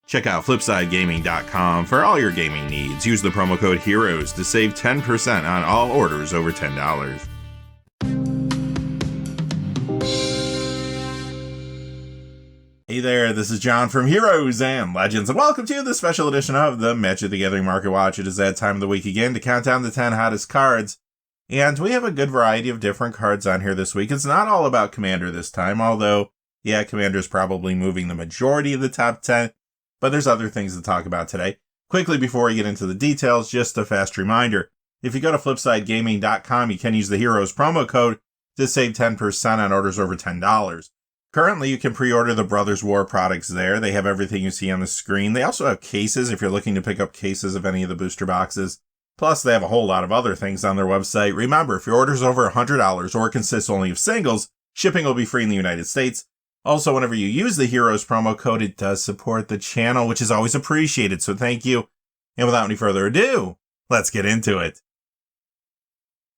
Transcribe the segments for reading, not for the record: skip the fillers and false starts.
Check out FlipsideGaming.com for all your gaming needs. Use the promo code HEROES to save 10% on all orders over $10. Hey there, this is John from Heroes and Legends, and welcome to the special edition of the Magic the Gathering Market Watch. It is that time of the week again to count down the 10 hottest cards, and we have a good variety of different cards on here this week. It's not all about Commander this time, although, yeah, Commander's probably moving the majority of the top 10, but there's other things to talk about today. Quickly, before we get into the details, just a fast reminder. If you go to FlipsideGaming.com, you can use the Heroes promo code to save 10% on orders over $10. Currently, you can pre-order the Brothers War products there. They have everything you see on the screen. They also have cases if you're looking to pick up cases of any of the booster boxes. Plus, they have a whole lot of other things on their website. Remember, if your order's over $100 or consists only of singles, shipping will be free in the United States. Also, whenever you use the Heroes promo code, it does support the channel, which is always appreciated, so thank you. And without any further ado, let's get into it.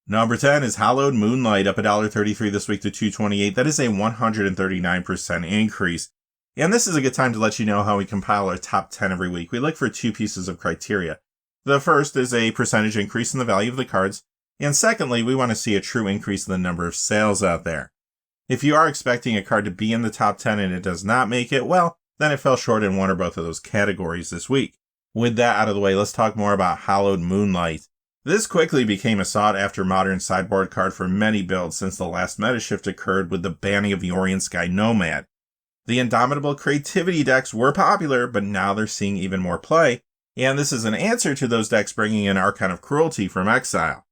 Number 10 is Hallowed Moonlight, up $1.33 this week to $2.28. That is a 139% increase. And this is a good time to let you know how we compile our top 10 every week. We look for two pieces of criteria. The first is a percentage increase in the value of the cards. And secondly, we want to see a true increase in the number of sales out there. If you are expecting a card to be in the top 10 and it does not make it, well, then it fell short in one or both of those categories this week. With that out of the way, let's talk more about Hallowed Moonlight. This quickly became a sought-after modern sideboard card for many builds since the last meta shift occurred with the banning of the Orient Sky Nomad. The Indomitable Creativity decks were popular, but now they're seeing even more play, and this is an answer to those decks bringing in Archon of Cruelty from Exile.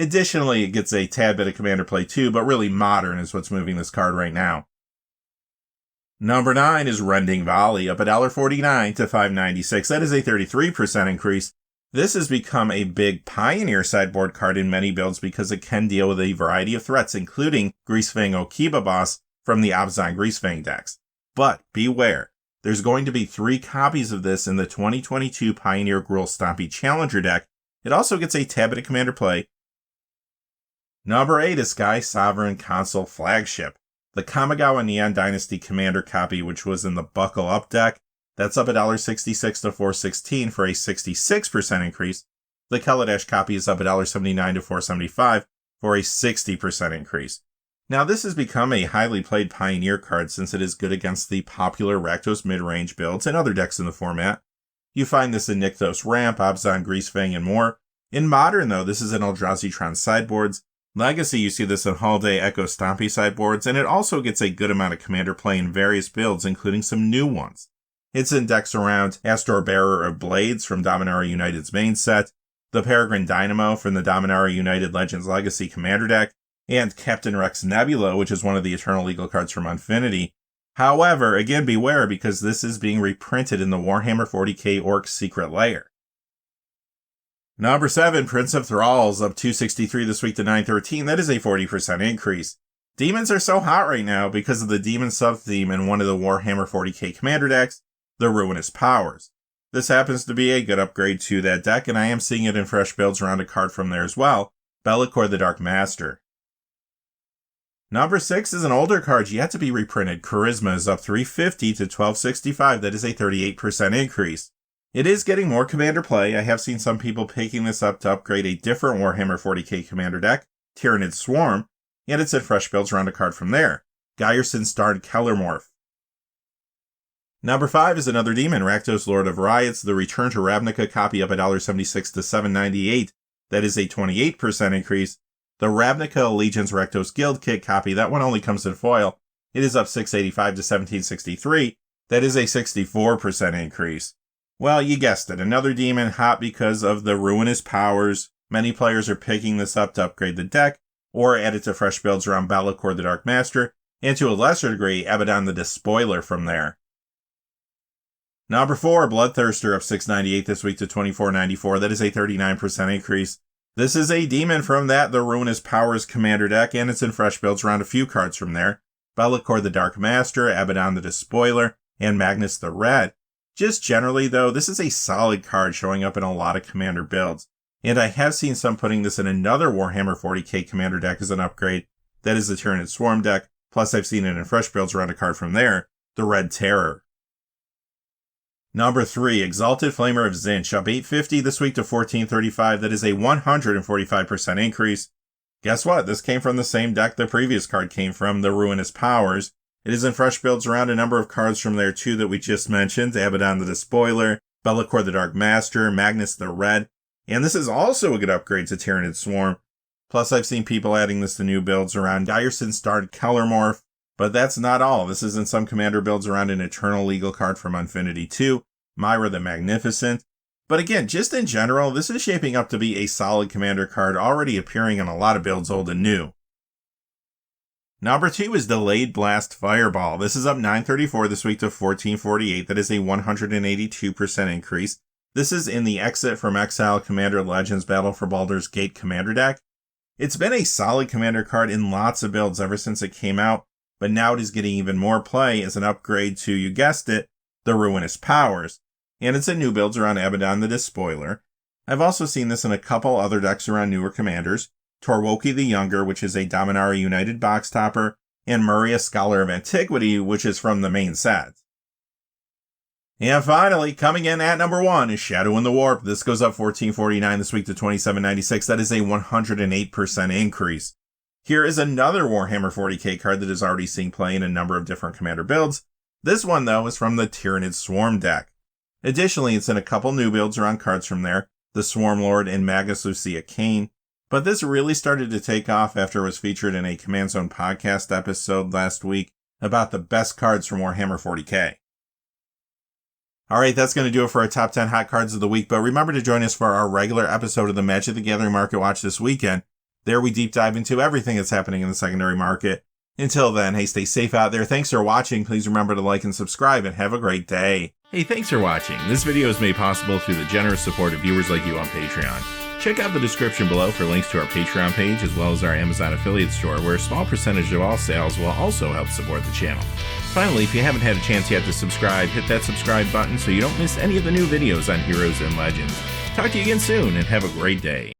Additionally, it gets a tad bit of Commander play too, but really modern is what's moving this card right now. Number 9 is Rending Volley, up $1.49 to $5.96. That is a 33% increase. This has become a big pioneer sideboard card in many builds because it can deal with a variety of threats, including Greasefang Okiba Boss from the Abzan Greasefang decks. But beware, there's going to be 3 copies of this in the 2022 Pioneer Gruul Stompy Challenger deck. It also gets a tad bit of Commander play. Number 8 is Sky Sovereign Console Flagship, the Kamigawa Neon Dynasty Commander copy, which was in the Buckle Up deck. That's up $1.66 to $4.16 for a 66% increase. The Kaladesh copy is up $1.79 to $4.75 for a 60% increase. Now, this has become a highly played Pioneer card since it is good against the popular Rakdos mid-range builds and other decks in the format. You find this in Nykthos Ramp, Abzan Greasefang, and more. In Modern, though, this is in Eldrazi Tron sideboards. Legacy, you see this in Hallday Echo Stompy sideboards, and it also gets a good amount of Commander play in various builds, including some new ones. It's in decks around Astor Bearer of Blades from Dominaria United's main set, the Peregrine Dynamo from the Dominaria United Legends Legacy Commander deck, and Captain Rex Nebula, which is one of the Eternal Eagle cards from Infinity. However, again, beware because this is being reprinted in the Warhammer 40k Orc Secret Lair. Number 7, Prince of Thralls, up $2.63 this week to $9.13. That is a 40% increase. Demons are so hot right now because of the Demon sub-theme in one of the Warhammer 40k Commander decks, the Ruinous Powers. This happens to be a good upgrade to that deck, and I am seeing it in fresh builds around a card from there as well, Be'lakor the Dark Master. Number 6 is an older card yet to be reprinted. Charisma is up $3.50 to $12.65. That is a 38% increase. It is getting more Commander play. I have seen some people picking this up to upgrade a different Warhammer 40k Commander deck, Tyrannid Swarm, and it's in fresh builds around a card from there, Gyerson Starred Kellermorph. Number 5 is another demon, Rakdos Lord of Riots, the Return to Ravnica copy, up $1.76 to $7.98. That is a 28% increase. The Ravnica Allegiance Rakdos Guild Kit copy, that one only comes in foil. It is up $6.85 to $17.63. That is a 64% increase. Well, you guessed it, another demon hot because of the Ruinous Powers. Many players are picking this up to upgrade the deck, or add it to fresh builds around Be'lakor the Dark Master, and to a lesser degree, Abaddon the Despoiler from there. Number 4, Bloodthirster, up $6.98 this week to $24.94. That is a 39% increase. This is a demon from that the Ruinous Powers Commander deck, and it's in fresh builds around a few cards from there. Be'lakor the Dark Master, Abaddon the Despoiler, and Magnus the Red. Just generally, though, this is a solid card showing up in a lot of Commander builds. And I have seen some putting this in another Warhammer 40k Commander deck as an upgrade. That is the Tyrannid Swarm deck. Plus, I've seen it in fresh builds around a card from there, the Red Terror. Number 3, Exalted Flamer of Tzeentch, up 850 this week to 1435. That is a 145% increase. Guess what? This came from the same deck the previous card came from, the Ruinous Powers. It is in fresh builds around a number of cards from there too that we just mentioned. Abaddon the Despoiler, Be'lakor the Dark Master, Magnus the Red. And this is also a good upgrade to Tyranid Swarm. Plus I've seen people adding this to new builds around Dyerson Starred Kellermorph. But that's not all. This is in some commander builds around an Eternal Legal card from Unfinity 2, Myra the Magnificent. But again, just in general, this is shaping up to be a solid commander card already appearing in a lot of builds old and new. Number 2 is Delayed Blast Fireball. This is up 934 this week to 1448. That is a 182% increase. This is in the Exit from Exile Commander Legends Battle for Baldur's Gate commander deck. It's been a solid commander card in lots of builds ever since it came out, but now it is getting even more play as an upgrade to, you guessed it, the Ruinous Powers. And it's in new builds around Abaddon the Despoiler. I've also seen this in a couple other decks around newer commanders. Torwoki the Younger, which is a Dominaria United box topper, and Muria Scholar of Antiquity, which is from the main set. And finally, coming in at number 1 is Shadow in the Warp. This goes up 1449 this week to 2796. That is a 108% increase. Here is another Warhammer 40k card that is already seeing play in a number of different commander builds. This one, though, is from the Tyranid Swarm deck. Additionally, it's in a couple new builds around cards from there, the Swarm Lord and Magus Lucia Kane. But this really started to take off after it was featured in a Command Zone podcast episode last week about the best cards from Warhammer 40k. Alright, that's going to do it for our top 10 hot cards of the week, but remember to join us for our regular episode of the Magic the Gathering Market Watch this weekend. There we deep dive into everything that's happening in the secondary market. Until then, hey, stay safe out there. Thanks for watching. Please remember to like and subscribe, and have a great day. Hey, thanks for watching. This video is made possible through the generous support of viewers like you on Patreon. Check out the description below for links to our Patreon page, as well as our Amazon affiliate store, where a small percentage of all sales will also help support the channel. Finally, if you haven't had a chance yet to subscribe, hit that subscribe button so you don't miss any of the new videos on Heroes and Legends. Talk to you again soon, and have a great day.